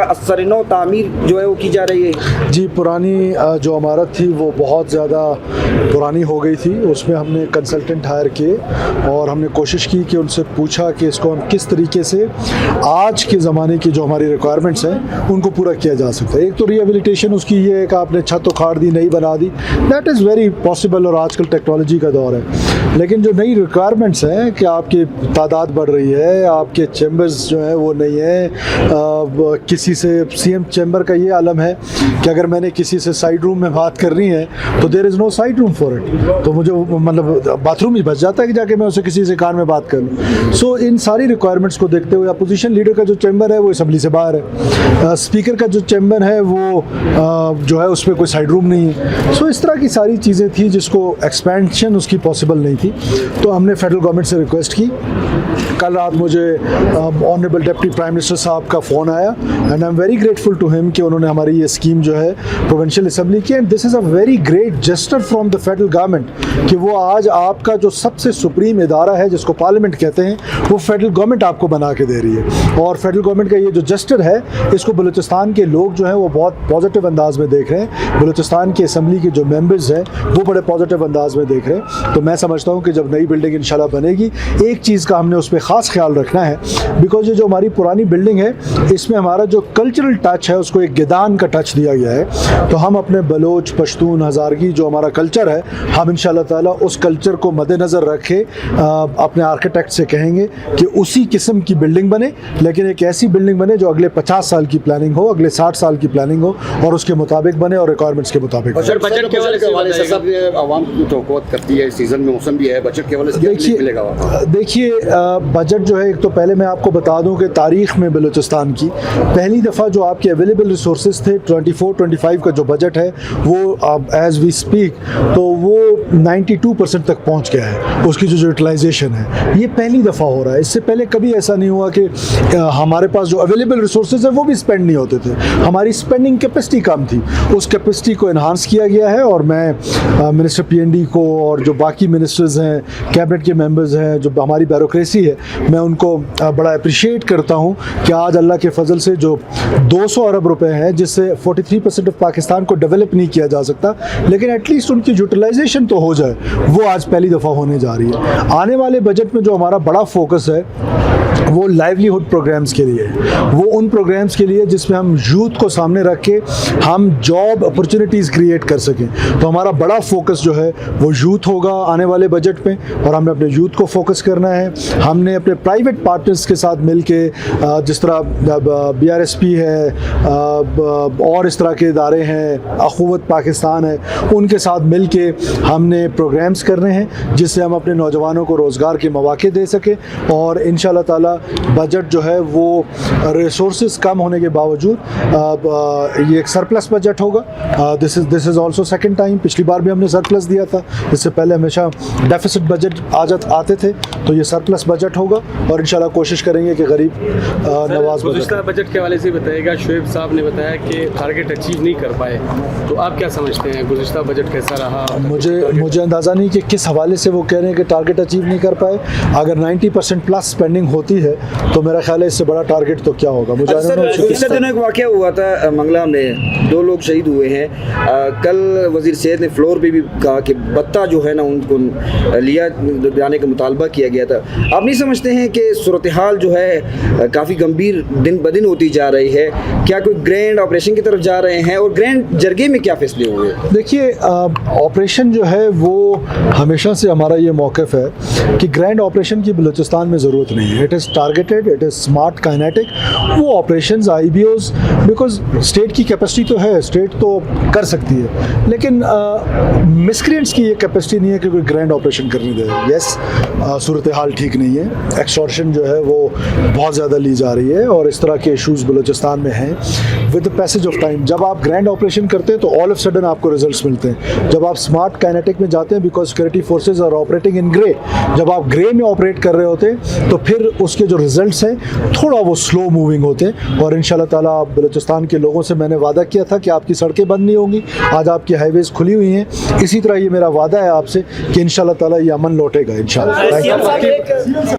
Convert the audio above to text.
असर नौ तामीर जो है वो की जा रही है। जी, पुरानी जो इमारत थी वो बहुत ज़्यादा पुरानी हो गई थी। उसमें हमने कंसल्टेंट हायर किए और हमने कोशिश की कि उनसे पूछा कि इसको हम किस तरीके से आज के ज़माने की जो हमारी रिक्वायरमेंट्स हैं उनको पूरा किया जा सकता है। एक तो रिहेबिलिटेशन उसकी ये है कि आपने छत उखाड़ दी, नई बना दी, दैट इज़ वेरी पॉसिबल और आजकल टेक्नोलॉजी का दौर है। लेकिन जो नई रिक्वायरमेंट्स हैं कि आपकी तादाद बढ़ रही है, आपके चैम्बर्स जो हैं वो नहीं है, किसी से सीएम चैम्बर का ये आलम है कि अगर मैंने किसी से साइड रूम में बात करनी है तो there is no side room for it, तो मुझे मतलब बाथरूम ही बच जाता है कि जाके मैं उसे किसी से कान में बात कर लूँ। सो इन सारी रिक्वायरमेंट्स को देखते हुए अपोजिशन लीडर का जो चैम्बर है वो असम्बली से बाहर है, स्पीकर का जो चैम्बर है वो जो है उस पर कोई साइड रूम नहीं है। सो इस तरह की सारी चीज़ें थी जिसको एक्सपेंशन उसकी पॉसिबल नहीं थी। तो हमने फेडरल गवर्नमेंट से रिक्वेस्ट की। कल रात मुझे ऑनरेबल डिप्टी प्राइम मिनिस्टर साहब का फ़ोन आया and I am very grateful to him कि उन्होंने हमारी ये स्कीम जो है प्रोविंशियल असम्बली की, and this is a very great gesture from the federal government कि वो आज आपका जो सबसे सुप्रीम इदारा है जिसको पार्लियामेंट कहते हैं वो फेडरल गवर्नमेंट आपको बना के दे रही है। और फेडरल गवर्नमेंट का ये जो जेस्टर है इसको बलूचिस्तान के लोग जो हैं वो बहुत पॉजिटिव अंदाज में देख रहे हैं, बलूचिस्तान की असम्बली के जो मेंबर्स हैं वो बड़े पॉजिटिव अंदाज में देख रहे हैं। तो मैं समझता हूँ कि जब नई बिल्डिंग इंशाल्लाह बनेगी, एक चीज़ का हमने उस पर ख़ास ख्याल रखना है, बिकॉज ये जो हमारी पुरानी बिल्डिंग है इसमें हमारा जो कल्चरल टच है उसको एक गिदान का टच दिया गया है। तो हम अपने बलोच, पश्तून, हज़ारगी जो हमारा कल्चर है, हम इंशाल्लाह ताला उस कल्चर को मद्देनज़र रखे अपने आर्किटेक्ट से कहेंगे कि उसी किस्म की बिल्डिंग बने, लेकिन एक ऐसी बिल्डिंग बने जो अगले 50 साल की प्लानिंग हो, अगले 60 साल की प्लानिंग हो और उसके मुताबिक बने और रिक्वायरमेंट्स के मुताबिक। बजट के हवाले से सब आवाम की तवक्कुआत करती है, सीज़न में मौसम भी है, बजट के हवाले से देखिए बजट जो है, एक तो पहले मैं आपको बता दूं कि तारीख़ में बलूचिस्तान की पहली दफ़ा जो आपके अवेलेबल रिसोर्सेज थे 24-25 का जो बजट है वो एज़ वी स्पीक तो वो 92% तक पहुंच गया है, उसकी जो यूटिलाइजेशन है ये पहली दफ़ा हो रहा है। इससे पहले कभी ऐसा नहीं हुआ कि हमारे पास जो अवेलेबल रिसोर्सेज है वो भी स्पेंड नहीं होते थे, हमारी स्पेंडिंग कैपेसिटी कम थी, उस कैपेसिटी को इन्हांस किया गया है। और मैं मिनिस्टर PND को और जो बाकी मिनिस्टर्स हैं, कैबिनेट के मेंबर्स हैं, जो हमारी ब्यूरोक्रेसी है, मैं उनको बड़ा अप्रिशिएट करता हूँ कि आज अल्लाह के फजल से जो 200 अरब रुपए हैं जिससे 43% ऑफ पाकिस्तान को डेवलप नहीं किया जा सकता, लेकिन एटलीस्ट उनकी यूटिलाइजेशन तो हो जाए, वो आज पहली दफ़ा होने जा रही है। आने वाले बजट में जो हमारा बड़ा फोकस है वो लाइवलीहुड प्रोग्राम्स के लिए, वो उन प्रोग्राम्स के लिए जिसमें हम यूथ को सामने रख के हम जॉब अपॉर्चुनिटीज़ क्रिएट कर सकें। तो हमारा बड़ा फोकस जो है वो यूथ होगा आने वाले बजट में, और हमने अपने यूथ को फोकस करना है। हमने अपने प्राइवेट पार्टनर्स के साथ मिल के जिस तरह BRSP है और इस तरह के इदारे हैं, अखुवत पाकिस्तान है, उनके साथ मिल के हमने प्रोग्राम्स करने हैं जिससे हम अपने नौजवानों को रोज़गार के मौके दे सकें। और इंशाल्लाह ताला बजट जो है वो रिसोर्सेज कम होने के बावजूद ये एक सरप्लस बजट होगा। This is also second time, पिछली बार भी हमने सरप्लस दिया था, इससे पहले हमेशा डेफिसिट बजट आते थे, तो ये सरप्लस बजट होगा और इंशाल्लाह कोशिश करेंगे कि गरीब नवाज बजट के हवाले से बताइएगा। शुएब साहब ने बताया कि टारगेट अचीव नहीं कर पाए, तो आप क्या समझते हैं गुज़िश्ता बजट कैसा रहा? मुझे अंदाज़ा नहीं कि किस हवाले से वो कह रहे हैं कि टारगेट अचीव नहीं कर पाए। अगर 90% प्लस स्पेंडिंग होती है तो मेरा ख्याल है इससे बड़ा टारगेट तो क्या होगा। मुझे पिछले दिनों एक वाक़या हुआ था मंगला में, 2 लोग शहीद हुए हैं। कल वज़ीर सेहत ने फ्लोर पे भी कहा कि बत्ता जो है ना उनको लिया जाने का मुतालबा किया गया था। आप नहीं समझते हैं कि सूरत हाल जो है काफ़ी गंभीर दिन ब दिन होती जा रही है? क्या कोई ग्रैंड ऑपरेशन की तरफ जा रहे हैं और ग्रैंड जरगे में क्या फैसले हुए? देखिए ऑपरेशन जो है वो हमेशा से हमारा ये मौक़िफ़ है कि ग्रैंड ऑपरेशन की बलूचिस्तान में ज़रूरत नहीं है। It is targeted, it is smart, kinetic. वो ऑपरेशंस IBOs बिकॉज स्टेट की कैपेसिटी तो है, स्टेट तो कर सकती है, लेकिन मिसक्रिएंट्स की ये कैपेसिटी नहीं है कि कोई ग्रैंड ऑपरेशन करने दे। यस, सूरत हाल ठीक नहीं है, एक्सटॉर्शन जो है वो बहुत ज़्यादा ली जा रही है और इस तरह के इशूज़ बलूचिस्तान में हैं। With the passage of time जब आप ग्रैंड ऑपरेशन करते हैं तो ऑल ऑफ सडन आपको रिजल्ट्स मिलते हैं। जब आप स्मार्ट काइनेटिक में जाते हैं, because security forces are operating in grey, जब आप ग्रे में ऑपरेट कर रहे होते हैं तो फिर उसके जो रिजल्ट्स हैं थोड़ा वो स्लो मूविंग होते हैं। और इंशाल्लाह ताला बलूचिस्तान के लोगों से मैंने वादा किया था कि आपकी सड़कें बंद नहीं होंगी, आज आपकी हाईवेज़ खुली हुई हैं। इसी तरह ये मेरा वादा है आपसे कि इंशाल्लाह ताला ये अमन लौटेगा इंशाल्लाह।